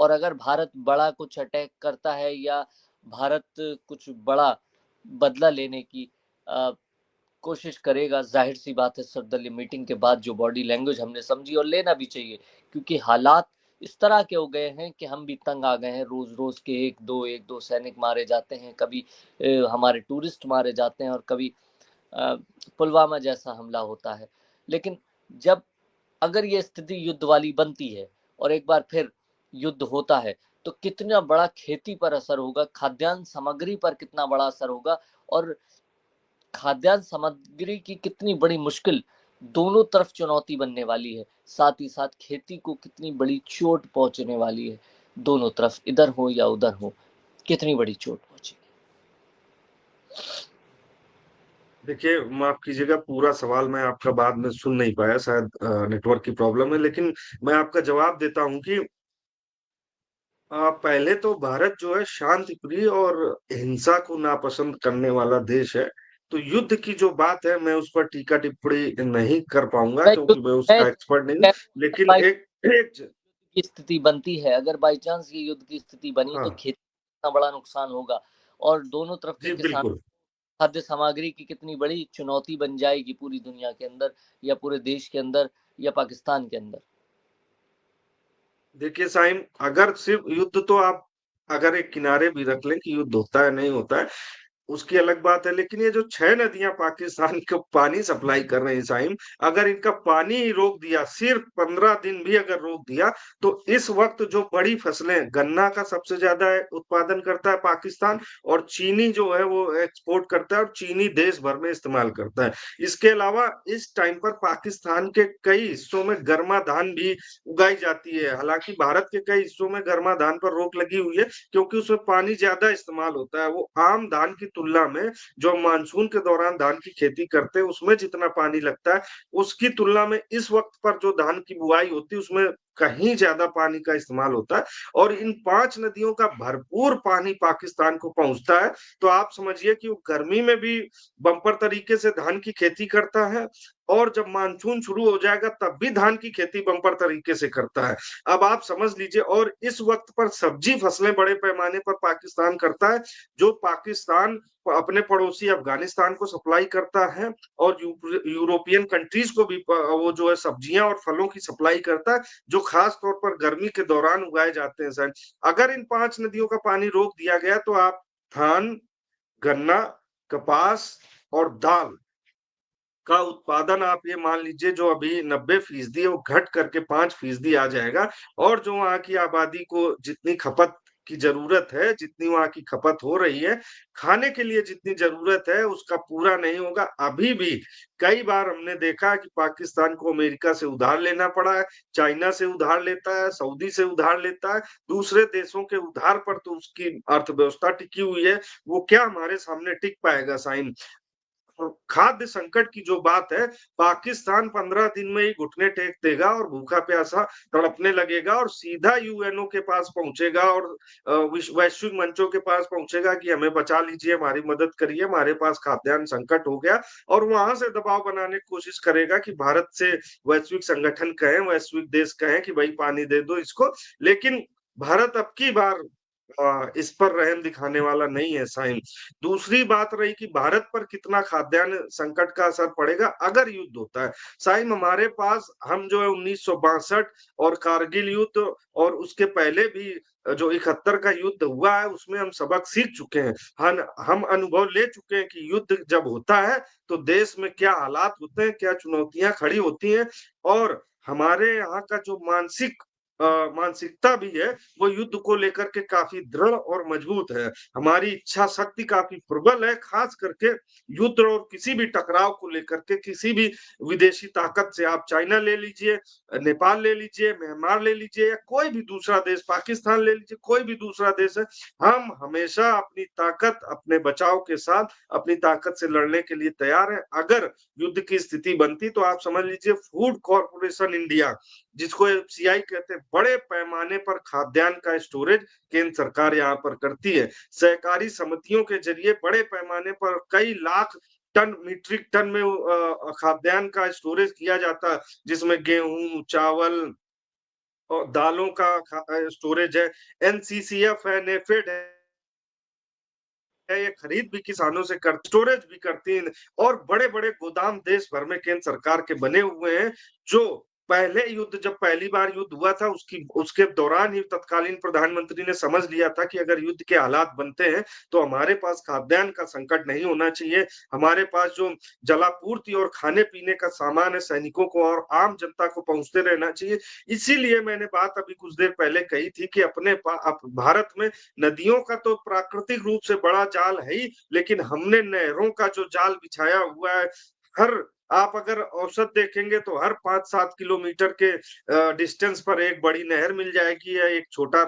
और अगर भारत बड़ा कुछ अटैक करता है या भारत कुछ बड़ा बदला लेने की अ, कोशिश करेगा, ज़ाहिर-सी बात है सर्वदलीय मीटिंग के बाद जो बॉडी लैंग्वेज हमने समझी और लेना भी चाहिए, क्योंकि हालात इस तरह के हो गए हैं कि हम भी तंग आ गए हैं, रोज़-रोज़ के 1-2 सैनिक मारे जाते हैं, कभी हमारे टूरिस्ट मारे जाते हैं और कभी अ, पुलवामा जैसा हमला होता है। लेकिन जब अगर ये स्थिति युद्ध वाली बनती है और एक बार फिर युद्ध होता है, तो कितना बड़ा खेती पर असर होगा, खाद्यान्न सामग्री पर कितना बड़ा असर होगा और खाद्यान्न सामग्री की कितनी बड़ी मुश्किल दोनों तरफ चुनौती बनने वाली है। साथ ही साथ खेती को कितनी बड़ी चोट पहुँचने वाली है, दोनों तरफ इधर हो या उधर हो, कितनी बड़ी चोट पहुँचेगी। देखिए, माफ़ कीजिएगा, पूरा सवाल मैं आपका बाद में सुन नहीं पाया, शायद नेटवर्क की प्रॉब्लम है, लेकिन मैं आपका जवाब देता हूँ कि पहले तो भारत जो है शांति प्रिय और हिंसा को नापसंद करने वाला देश है। तो युद्ध की जो बात है, मैं उस पर टीका-टिप्पणी नहीं कर पाऊँगा मैं क्योंकि मैं मैं उसका एक्सपर्ट नहीं हूँ। मैं लेकिन बाई एक एक ज की स्थिति बनती है, अगर बाई चांस ये युद्ध की स्थिति बनी तो हाँ, खेती कितना बड़ा नुकसान होगा और दोनों तरफ के जी किसान बिल्कुल। खाद्य सामग्री की कितनी बड़ी चुनौती बन जाएगी पूरी दुनिया के अंदर या पूरे देश के अंदर या पाकिस्तान के अंदर। देखिए साहिम, अगर सिर्फ़ युद्ध तो आप अगर एक किनारे भी रख लें कि युद्ध होता है, नहीं होता है, उसकी अलग बात है, लेकिन ये जो 6 नदियाँ पाकिस्तान को पानी सप्लाई कर रही हैं साहिब, अगर इनका पानी ही रोक दिया, सिर्फ 15 दिन भी अगर रोक दिया, तो इस वक़्त जो बड़ी फसलें, गन्ना का सबसे ज़्यादा उत्पादन करता है पाकिस्तान और चीनी जो है वो एक्सपोर्ट करता है और चीनी देश भर में इस्तेमाल करता है। इसके अलावा इस टाइम पर पाकिस्तान के कई हिस्सों में गरमा धान भी उगाई जाती है। हालाँकि भारत के कई हिस्सों में गरमा धान पर रोक लगी हुई है, क्योंकि उसमें पानी ज़्यादा इस्तेमाल होता है। वो आम धान की तुलना में जो मानसून के दौरान धान की खेती करते हैं, उसमें जितना पानी लगता है, उसकी तुलना में इस वक़्त पर जो धान की बुआई होती है, उसमें कहीं ज़्यादा पानी का इस्तेमाल होता है और इन 5 नदियों का भरपूर पानी पाकिस्तान को पहुँचता है। तो आप समझिए कि वो गर्मी में भी बम्पर तरीके से धान की खेती करता है और जब मानसून शुरू हो जाएगा, तब भी धान की खेती बम्पर तरीके से करता है। अब आप समझ लीजिए, और इस वक़्त पर सब्जी फसलें बड़े पैमाने पर पाकिस्तान करता है, जो पाकिस्तान अपने पड़ोसी अफ़गानिस्तान को सप्लाई करता है और यूरोपियन कंट्रीज़ को भी वो जो है सब्जियाँ और फलों की सप्लाई करता है, जो ख़ास तौर पर गर्मी के दौरान उगाए जाते हैं सर। अगर इन 5 नदियों का पानी रोक दिया गया, तो आप धान, गन्ना, कपास और दाल का उत्पादन आप ये मान लीजिए, जो अभी 90% है, वो घट करके 5% आ जाएगा और जो वहाँ की आबादी को जितनी खपत की ज़रूरत है, जितनी वहाँ की खपत हो रही है, खाने के लिए जितनी ज़रूरत है, उसका पूरा नहीं होगा। अभी भी कई बार हमने देखा है कि पाकिस्तान को अमेरिका से उधार लेना पड़ा है, चाइना से उधार लेता है, सऊदी से उधार लेता है, दूसरे देशों के उधार पर तो उसकी अर्थव्यवस्था टिकी हुई है, वो क्या हमारे सामने टिक पाएगा साईं? खाद्य संकट की जो बात है, पाकिस्तान 15 दिन में ही घुटने टेक देगा और भूखा-प्यासा तड़पने लगेगा और सीधा यूएनओ के पास पहुँचेगा और वैश्विक मंचों के पास पहुँचेगा कि हमें बचा लीजिए, हमारी मदद करिए, हमारे पास खाद्यान्न संकट हो गया और वहाँ से दबाव बनाने की कोशिश करेगा कि भारत से वैश्विक संगठन कहें, वैश्विक देश कहें कि भई पानी दे दो इसको। लेकिन भारत अब की बार इस पर रहम दिखाने वाला नहीं है साईं। दूसरी बात रही कि भारत पर कितना खाद्यान्न संकट का असर पड़ेगा अगर युद्ध होता है। साहिब, हमारे पास हम जो है 1962 और कारगिल युद्ध और उसके पहले भी जो 71 का युद्ध हुआ है, उसमें हम सबक सीख चुके हैं। हम अनुभव ले चुके हैं कि युद्ध जब होता है, तो देश में क्या हालात होते हैं, क्या चुनौतियाँ खड़ी होती हैं और हमारे यहाँ का जो मानसिकता भी है, वो युद्ध को लेकर के काफ़ी दृढ़ और मजबूत है। हमारी इच्छा शक्ति काफ़ी प्रबल है, ख़ास करके युद्ध और किसी भी टकराव को लेकर के, किसी भी विदेशी ताकत से, आप चाइना ले लीजिए, नेपाल ले लीजिए, म्यांमार ले लीजिए या कोई भी दूसरा देश, पाकिस्तान ले लीजिए, कोई भी दूसरा देश है, हम हमेशा अपनी ताकत, अपने बचाव के साथ अपनी ताकत से लड़ने के लिए तैयार हैं। अगर युद्ध की स्थिति बनती, तो आप समझ लीजिए फूड कॉर्पोरेशन इंडिया, जिसको एफसीआई कहते हैं, बड़े पैमाने पर खाद्यान्न का स्टोरेज केंद्र सरकार यहाँ पर करती है। सहकारी समितियों के जरिए बड़े पैमाने पर कई लाख टन, मीट्रिक टन में खाद्यान्न का स्टोरेज किया जाता है, जिसमें गेहूँ, चावल और दालों का स्टोरेज है, एनसीसीएफ है, नेफेड है, ये खरीद भी किसानों से कर, स्टोरेज भी करती हैं, और बड़े बड़े गोदाम देश भर में केंद्र सरकार के बने हुए हैं, जो पहले युद्ध, जब पहली बार युद्ध हुआ था उसके दौरान ही तत्कालीन प्रधानमंत्री ने समझ लिया था कि अगर युद्ध के हालात बनते हैं तो हमारे पास खाद्यान्न का संकट नहीं होना चाहिए, हमारे पास जो जलापूर्ति और खाने पीने का सामान है सैनिकों को और आम जनता को पहुंचते रहना चाहिए। इसीलिए मैंने बात अभी कुछ देर पहले कही थी कि भारत में नदियों का तो प्राकृतिक रूप से बड़ा जाल है ही, लेकिन हमने नहरों का जो जाल बिछाया हुआ है, हर आप अगर औसत देखेंगे तो हर 5-7 किलोमीटर के डिस्टेंस पर एक बड़ी नहर मिल जाएगी, या एक छोटा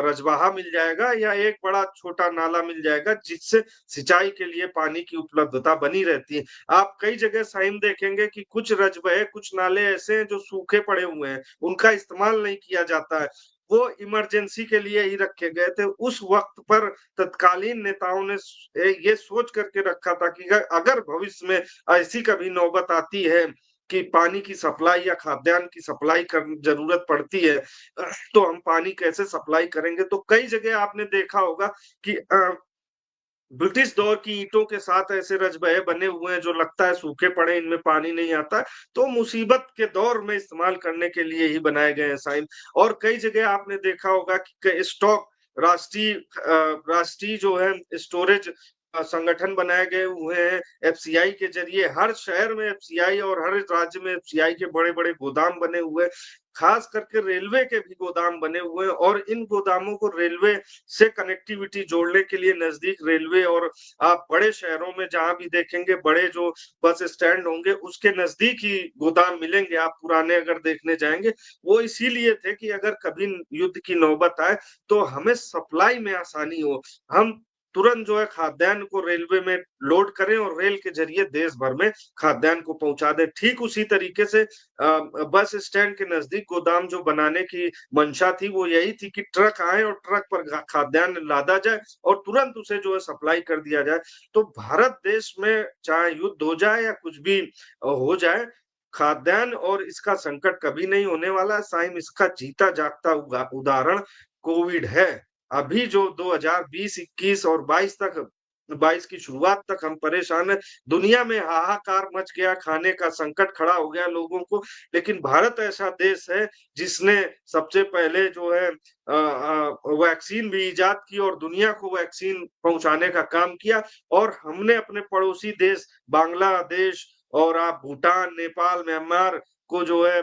रजवाहा मिल जाएगा, या एक बड़ा छोटा नाला मिल जाएगा, जिससे सिंचाई के लिए पानी की उपलब्धता बनी रहती है। आप कई जगह साइम देखेंगे कि कुछ रजबहे, कुछ नाले ऐसे हैं जो सूखे पड़े हुए हैं, उनका इस्तेमाल नहीं किया जाता है, वो इमरजेंसी के लिए ही रखे गए थे। उस वक्त पर तत्कालीन नेताओं ने ये सोच करके रखा था कि अगर भविष्य में ऐसी कभी नौबत आती है कि पानी की सप्लाई या खाद्यान्न की सप्लाई कर जरूरत पड़ती है, तो हम पानी कैसे सप्लाई करेंगे। तो कई जगह आपने देखा होगा कि ब्रिटिश दौर की ईंटों के साथ ऐसे रजबहे बने हुए हैं जो लगता है सूखे पड़े, इनमें पानी नहीं आता, तो मुसीबत के दौर में इस्तेमाल करने के लिए ही बनाए गए हैं साइन। और कई जगह आपने देखा होगा कि स्टॉक राष्ट्रीय जो है स्टोरेज संगठन बनाए गए हुए हैं एफसीआई के जरिए, हर शहर में एफसीआई और हर राज्य में एफसीआई के बड़े बड़े गोदाम बने हुए, खास करके रेलवे के भी गोदाम बने हुए हैं, और इन गोदामों को रेलवे से कनेक्टिविटी जोड़ने के लिए नजदीक रेलवे, और आप बड़े शहरों में जहां भी देखेंगे बड़े जो बस स्टैंड होंगे उसके नजदीक ही गोदाम मिलेंगे, आप पुराने अगर देखने जाएंगे। वो इसीलिए थे कि अगर कभी युद्ध की नौबत आए तो हमें सप्लाई में आसानी हो, हम तुरंत जो है खाद्यान्न को रेलवे में लोड करें और रेल के जरिए देश भर में खाद्यान्न को पहुंचा दें। ठीक उसी तरीके से बस स्टैंड के नजदीक गोदाम जो बनाने की मंशा थी वो यही थी कि ट्रक आए और ट्रक पर खाद्यान्न लादा जाए और तुरंत उसे जो है सप्लाई कर दिया जाए। तो भारत देश में चाहे युद्ध हो जाए या कुछ भी हो जाए, खाद्यान्न और इसका संकट कभी नहीं होने वाला। साइम इसका जीता जागता उदाहरण कोविड है। अभी जो 2020, 21 और 22 तक 22 की शुरुआत तक हम परेशान है, दुनिया में हाहाकार मच गया, खाने का संकट खड़ा हो गया लोगों को, लेकिन भारत ऐसा देश है जिसने सबसे पहले जो है वैक्सीन भी इजाद की और दुनिया को वैक्सीन पहुंचाने का काम किया। और हमने अपने पड़ोसी देश बांग्लादेश और आप भूटान, नेपाल, म्यांमार को जो है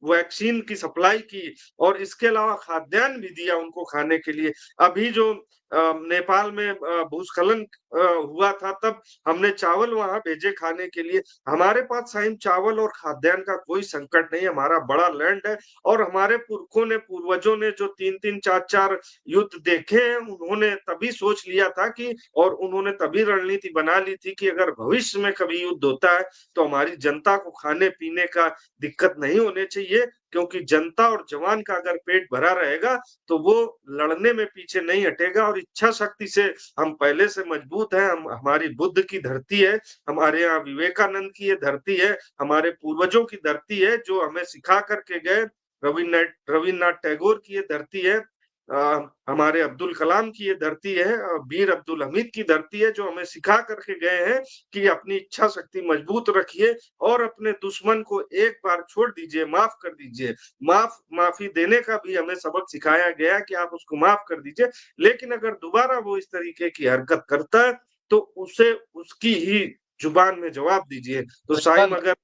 वैक्सीन की सप्लाई की, और इसके अलावा खाद्यान्न भी दिया उनको खाने के लिए। अभी जो नेपाल में भूस्खलन हुआ था तब हमने चावल वहां भेजे खाने के लिए। हमारे पास साइम चावल और खाद्यान्न का कोई संकट नहीं, हमारा बड़ा लैंड है, और हमारे पुरखों ने, पूर्वजों ने जो 3-3, 4-4 युद्ध देखे हैं, उन्होंने तभी सोच लिया था कि, और उन्होंने तभी रणनीति बना ली थी कि अगर भविष्य में कभी युद्ध होता है तो हमारी जनता को खाने पीने का दिक्कत नहीं होने चाहिए, क्योंकि जनता और जवान का अगर पेट भरा रहेगा तो वो लड़ने में पीछे नहीं हटेगा, और इच्छा शक्ति से हम पहले से मजबूत हैं। हम, हमारी बुद्ध की धरती है, हमारे यहाँ विवेकानंद की ये धरती है, हमारे पूर्वजों की धरती है जो हमें सिखा करके गए, रविन्द्रनाथ टैगोर की ये धरती है, हमारे अब्दुल कलाम की ये धरती है, वीर अब्दुल हमीद की धरती है, जो हमें सिखा करके गए हैं कि अपनी इच्छा शक्ति मजबूत रखिए और अपने दुश्मन को एक बार छोड़ दीजिए, माफ कर दीजिए। माफी देने का भी हमें सबक सिखाया गया कि आप उसको माफ कर दीजिए, लेकिन अगर दोबारा वो इस तरीके की हरकत करता है तो उसे उसकी ही जुबान में जवाब दीजिए। तो तो साइम इमरान, अगर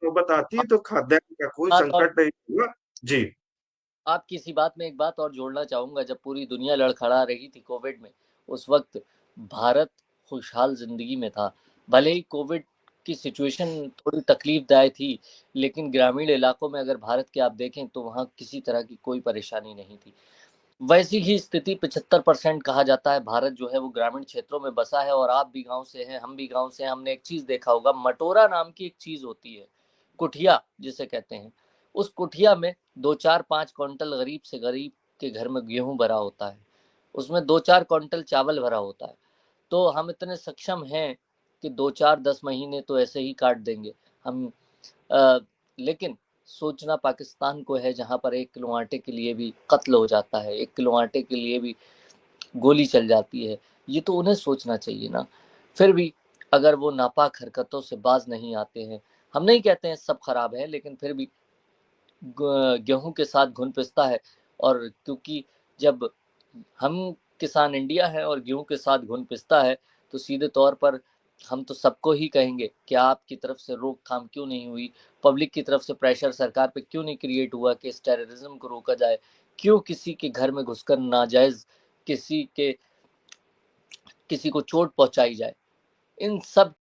नौबत आती है तो खाद्यान्न का कोई बात और संकट नहीं होगा। जी। आपकी इसी बात में एक बात और जोड़ना चाहूँगा, जब पूरी दुनिया लड़खड़ा रही थी कोविड में, उस वक़्त भारत खुशहाल ज़िंदगी में था। भले ही कोविड की सिचुएशन थोड़ी तकलीफ़दायक थी, लेकिन ग्रामीण इलाकों में अगर भारत के आप देखें तो वहाँ किसी तरह की कोई परेशानी नहीं थी। वैसी ही स्थिति 75% कहा जाता है भारत जो है वो ग्रामीण क्षेत्रों में बसा है। और आप भी गाँव से हैं, हम भी गाँव से हैं, हमने एक चीज़ देखा होगा, मटोरा नाम की एक चीज़ होती है, कुठिया जिसे कहते हैं। उस कुठिया में 2-4-5 क्विंटल गरीब से गरीब के घर में गेहूँ भरा होता है, उसमें 2-4 क्विंटल चावल भरा होता है। तो हम इतने सक्षम हैं कि 2-4-10 महीने तो ऐसे ही काट देंगे हम। लेकिन सोचना पाकिस्तान को है जहाँ पर 1 किलो आटे के लिए भी कत्ल हो जाता है, 1 किलो आटे के लिए भी गोली चल जाती है। ये तो उन्हें सोचना चाहिए ना। फिर भी अगर वो नापाक हरकतों से बाज नहीं आते हैं, हम नहीं कहते हैं सब खराब है, लेकिन फिर भी गेहूं के साथ घुन पिसता है। और क्योंकि जब हम किसान इंडिया है और गेहूं के साथ घुन पिसता है, तो सीधे तौर पर हम तो सबको ही कहेंगे कि आपकी तरफ से रोकथाम क्यों नहीं हुई, पब्लिक की तरफ से प्रेशर सरकार पे क्यों नहीं क्रिएट हुआ कि इस टेररिज्म को रोका जाए, क्यों किसी के घर में घुसकर नाजायज किसी को चोट पहुंचाई जाए। इन सब